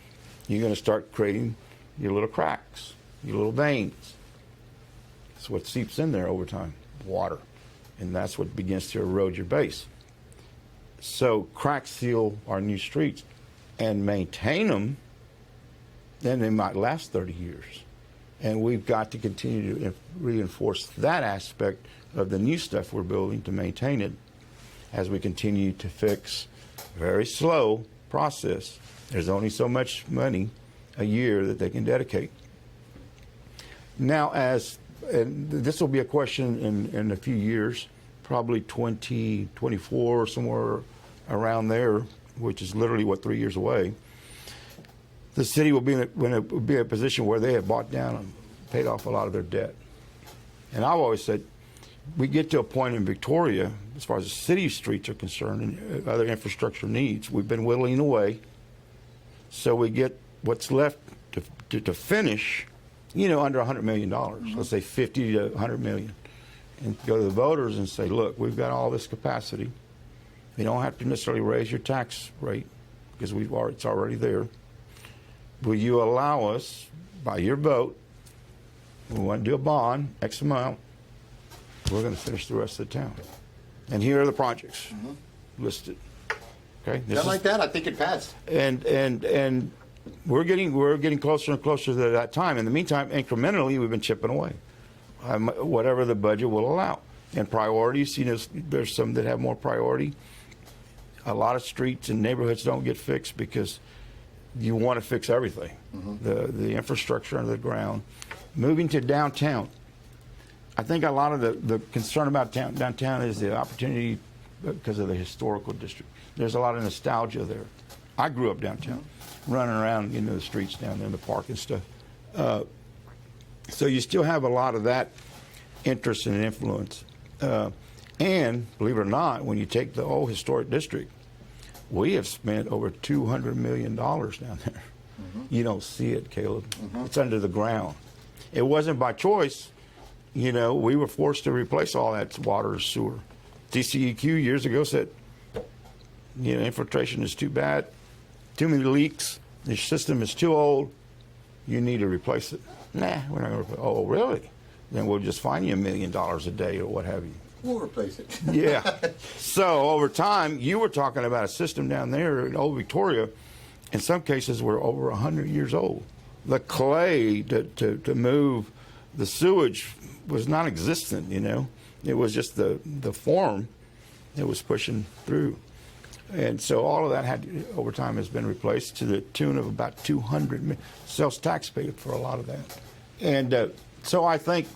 you're going to start creating your little cracks, your little veins. That's what seeps in there over time, water. And that's what begins to erode your base. So crack seal our new streets and maintain them, then they might last 30 years. And we've got to continue to reinforce that aspect of the new stuff we're building to maintain it as we continue to fix. Very slow process. There's only so much money a year that they can dedicate. Now, and this will be a question in a few years, probably 2024 or somewhere around there, which is literally 3 years away. The city will be in a position where they have bought down and paid off a lot of their debt. And I've always said, we get to a point in Victoria, as far as the city streets are concerned and other infrastructure needs, we've been whittling away. So we get what's left to finish, under $100 million. Let's say 50 to 100 million. And go to the voters and say, look, we've got all this capacity. You don't have to necessarily raise your tax rate because it's already there. Will you allow us, by your vote, we want to do a bond, X amount, we're going to finish the rest of the town. And here are the projects listed. Okay, Just like that, I think it passed. And we're getting closer and closer to that time. In the meantime, incrementally, we've been chipping away, whatever the budget will allow. And priorities, there's some that have more priority. A lot of streets and neighborhoods don't get fixed because you want to fix everything, the infrastructure under the ground. Moving to downtown, I think a lot of the concern about downtown is the opportunity because of the historical district. There's a lot of nostalgia there. I grew up downtown, running around the streets down there in the park and stuff. So you still have a lot of that interest and influence. And believe it or not, when you take the old historic district, we have spent over $200 million down there. You don't see it, Caleb. It's under the ground. It wasn't by choice. We were forced to replace all that water and sewer. DCEQ years ago said, infiltration is too bad, too many leaks, the system is too old, you need to replace it. Nah, we're not going to replace it. Oh, really? Then we'll just fine you $1 million a day or what have you. We'll replace it. Yeah. So over time, you were talking about a system down there in Old Victoria, in some cases, were over 100 years old. The clay to move the sewage was non-existent, It was just the form that was pushing through. And so all of that over time has been replaced to the tune of about 200 million. Sales tax paid for a lot of that. And so I think,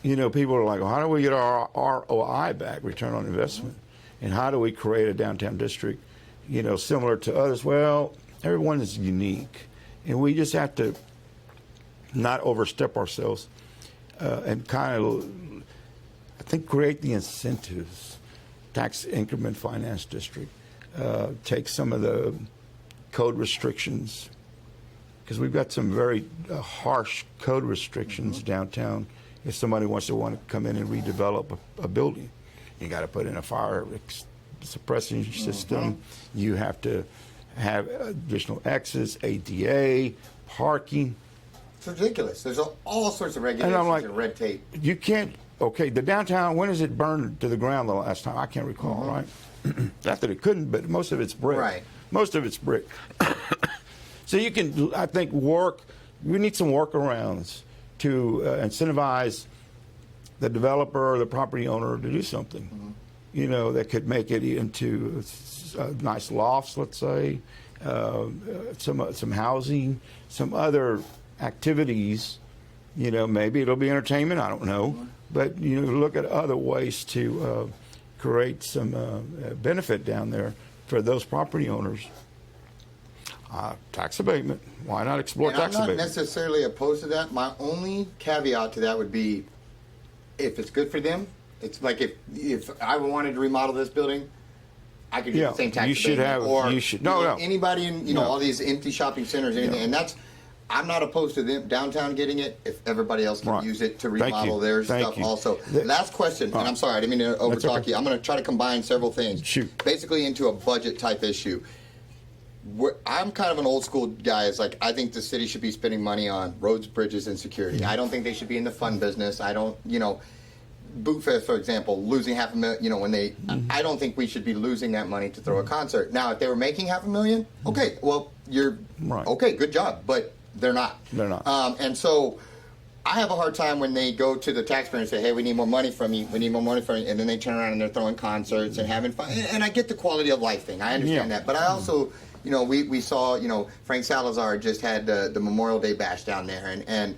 people are like, well, how do we get our ROI back, return on investment? And how do we create a downtown district, similar to others? Well, everyone is unique. And we just have to not overstep ourselves and kind of, I think, create the incentives. Tax increment finance district, take some of the code restrictions, because we've got some very harsh code restrictions downtown. If somebody wants to come in and redevelop a building, you got to put in a fire suppressing system. You have to have additional exits, ADA, parking. It's ridiculous. There's all sorts of regulations and red tape. You can't. Okay, the downtown, when is it burned to the ground the last time? I can't recall, right? Not that it couldn't, but most of it's brick. Right. Most of it's brick. So you can, I think, we need some workarounds to incentivize the developer or the property owner to do something, that could make it into nice lofts, let's say, some housing, some other activities. Maybe it'll be entertainment, I don't know. But, look at other ways to create some benefit down there for those property owners. Tax abatement. Why not explore tax abatement? I'm not necessarily opposed to that. My only caveat to that would be if it's good for them. It's like if I wanted to remodel this building, I could do the same tax abatement. Anybody in all these empty shopping centers, anything, and that's. I'm not opposed to them downtown getting it if everybody else can use it to remodel their stuff also. Last question, and I'm sorry, I didn't mean to overtalk you. I'm going to try to combine several things. Shoot. Basically into a budget type issue. I'm kind of an old school guy. It's like I think the city should be spending money on roads, bridges, and security. I don't think they should be in the fun business. I don't, Boot Fest, for example, losing $500,000, when they, I don't think we should be losing that money to throw a concert. Now, if they were making $500,000, okay, well, okay, good job, but they're not. They're not. And so I have a hard time when they go to the taxpayer and say, hey, we need more money from you, and then they turn around and they're throwing concerts and having fun. And I get the quality of life thing. I understand that. But I also, we saw, Frank Salazar just had the Memorial Day bash down there, and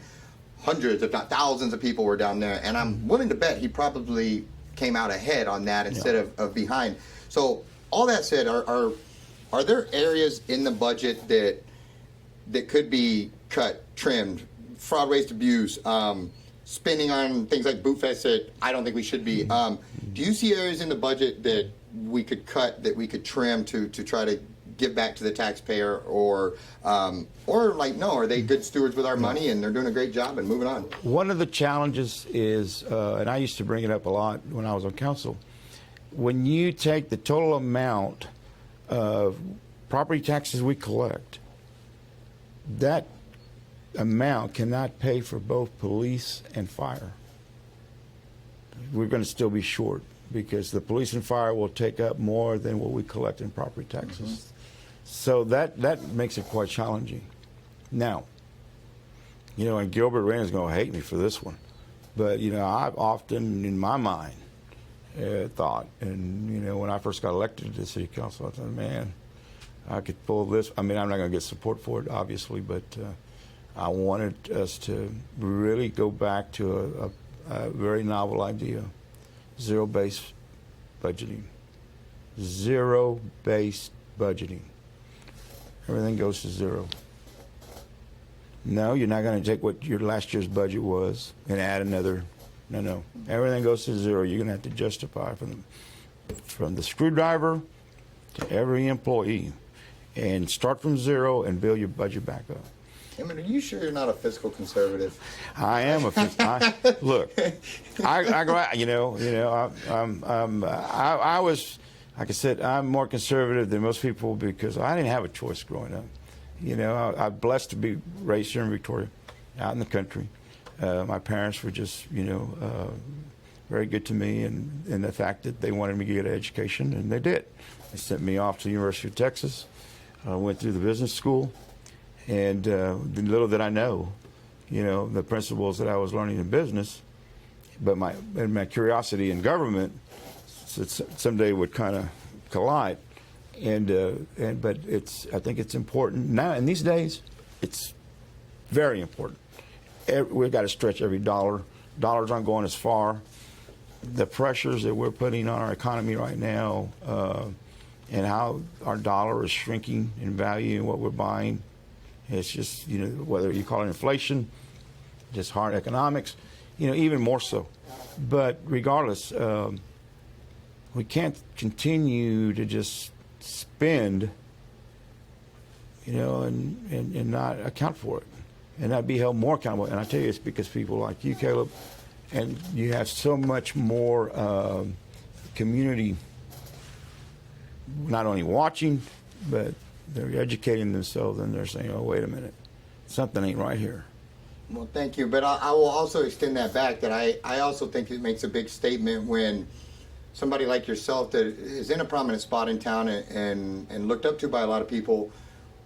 hundreds, if not thousands of people were down there. And I'm willing to bet he probably came out ahead on that instead of behind. So all that said, are there areas in the budget that could be cut, trimmed, fraud, waste, abuse, spending on things like Boot Fest that I don't think we should be? Do you see areas in the budget that we could cut, that we could trim to try to give back to the taxpayer, or are they good stewards with our money and they're doing a great job and moving on? One of the challenges is, and I used to bring it up a lot when I was on council, when you take the total amount of property taxes we collect, that amount cannot pay for both police and fire. We're going to still be short because the police and fire will take up more than what we collect in property taxes. So that makes it quite challenging. Now, and Gilbert Arenas is going to hate me for this one, but I've often in my mind thought, and when I first got elected to the city council, I thought, man, I could pull this. I mean, I'm not going to get support for it, obviously, but I wanted us to really go back to a very novel idea: zero-based budgeting. Zero-based budgeting. Everything goes to zero. No, you're not going to take what your last year's budget was and add another. No. Everything goes to zero. You're going to have to justify from the screwdriver to every employee, and start from zero and build your budget back up. Emett, are you sure you're not a fiscal conservative? I am look, I was, like I said, I'm more conservative than most people because I didn't have a choice growing up. I'm blessed to be raised here in Victoria, out in the country. My parents were just, very good to me, and the fact that they wanted me to get an education, and they did. They sent me off to the University of Texas. I went through the business school, and the little that I know, the principles that I was learning in business, but my curiosity in government someday would kind of collide. But I think it's important now. In these days, it's very important. We've got to stretch every dollar. Dollars aren't going as far. The pressures that we're putting on our economy right now, and how our dollar is shrinking in value and what we're buying, it's just, whether you call it inflation, just hard economics, even more so. But regardless, we can't continue to just spend, and not account for it, and not be held more accountable. And I tell you, it's because people like you, Caleb, and you have so much more community, not only watching, but they're educating themselves, and they're saying, oh, wait a minute, something ain't right here. Well, thank you. But I will also extend that back, that I also think it makes a big statement when somebody like yourself that is in a prominent spot in town and looked up to by a lot of people,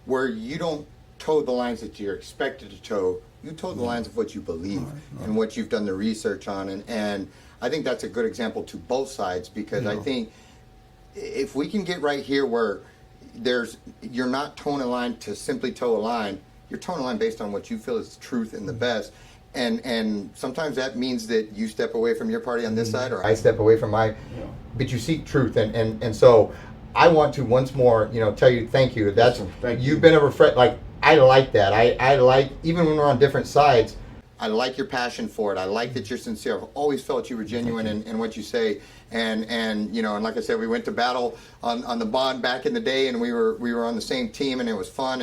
where you don't toe the lines that you're expected to toe. You toe the lines of what you believe and what you've done the research on. And I think that's a good example to both sides, because I think if we can get right here where you're not toeing a line to simply toe a line, you're toeing a line based on what you feel is truth and the best. And sometimes that means that you step away from your party on this side, or I step away from my, but you seek truth. And so I want to once more, tell you thank you. You've been a refresh. Like, I like that. I like, even when we're on different sides, I like your passion for it. I like that you're sincere. I've always felt you were genuine in what you say. And like I said, we went to battle on the bond back in the day, and we were on the same team, and it was fun.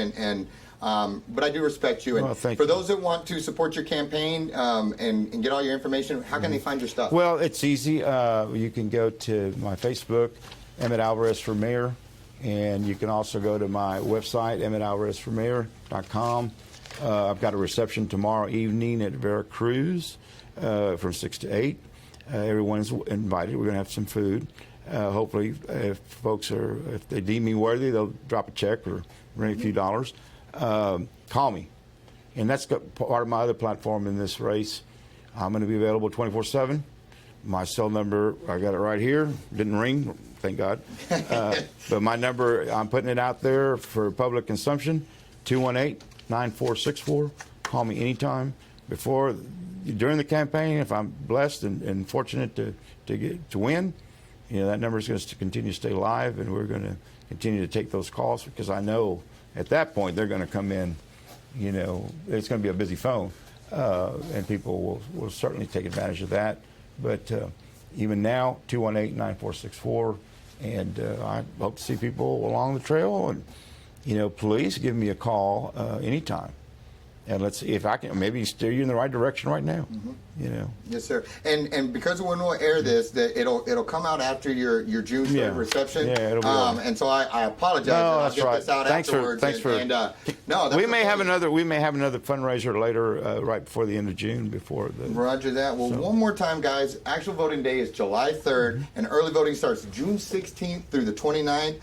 But I do respect you. And for those that want to support your campaign and get all your information, how can they find your stuff? Well, it's easy. You can go to my Facebook, Emett Alavarez for Mayor, and you can also go to my website, emmettalarezformayor.com. I've got a reception tomorrow evening at Veracruz from 6 to 8. Everyone is invited. We're going to have some food. Hopefully, if they deem me worthy, they'll drop a check or bring a few dollars. Call me. And that's part of my other platform in this race. I'm going to be available 24/7. My cell number, I got it right here. Didn't ring, thank God. But my number, I'm putting it out there for public consumption, 218-9464. Call me anytime. During the campaign, if I'm blessed and fortunate to win, that number is going to continue to stay live, and we're going to continue to take those calls, because I know at that point they're going to come in. It's going to be a busy phone, and people will certainly take advantage of that. But even now, 218-9464, and I hope to see people along the trail. And please give me a call anytime, and let's see if I can maybe steer you in the right direction right now. Yes, sir. And because when we'll air this, that it'll come out after your June 3rd reception. Yeah, it'll be and so I apologize. No, I'll get this out afterwards. We may have another fundraiser later, right before the end of June, Roger that. Well, one more time, guys. Actual voting day is July 3rd, and early voting starts June 16th through the 29th.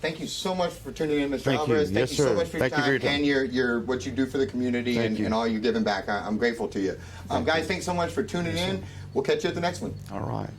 Thank you so much for tuning in, Mr. Alvarez. Thank you so much for your time and your what you do for the community and all you're giving back. I'm grateful to you. Guys, thanks so much for tuning in. We'll catch you at the next one. All right.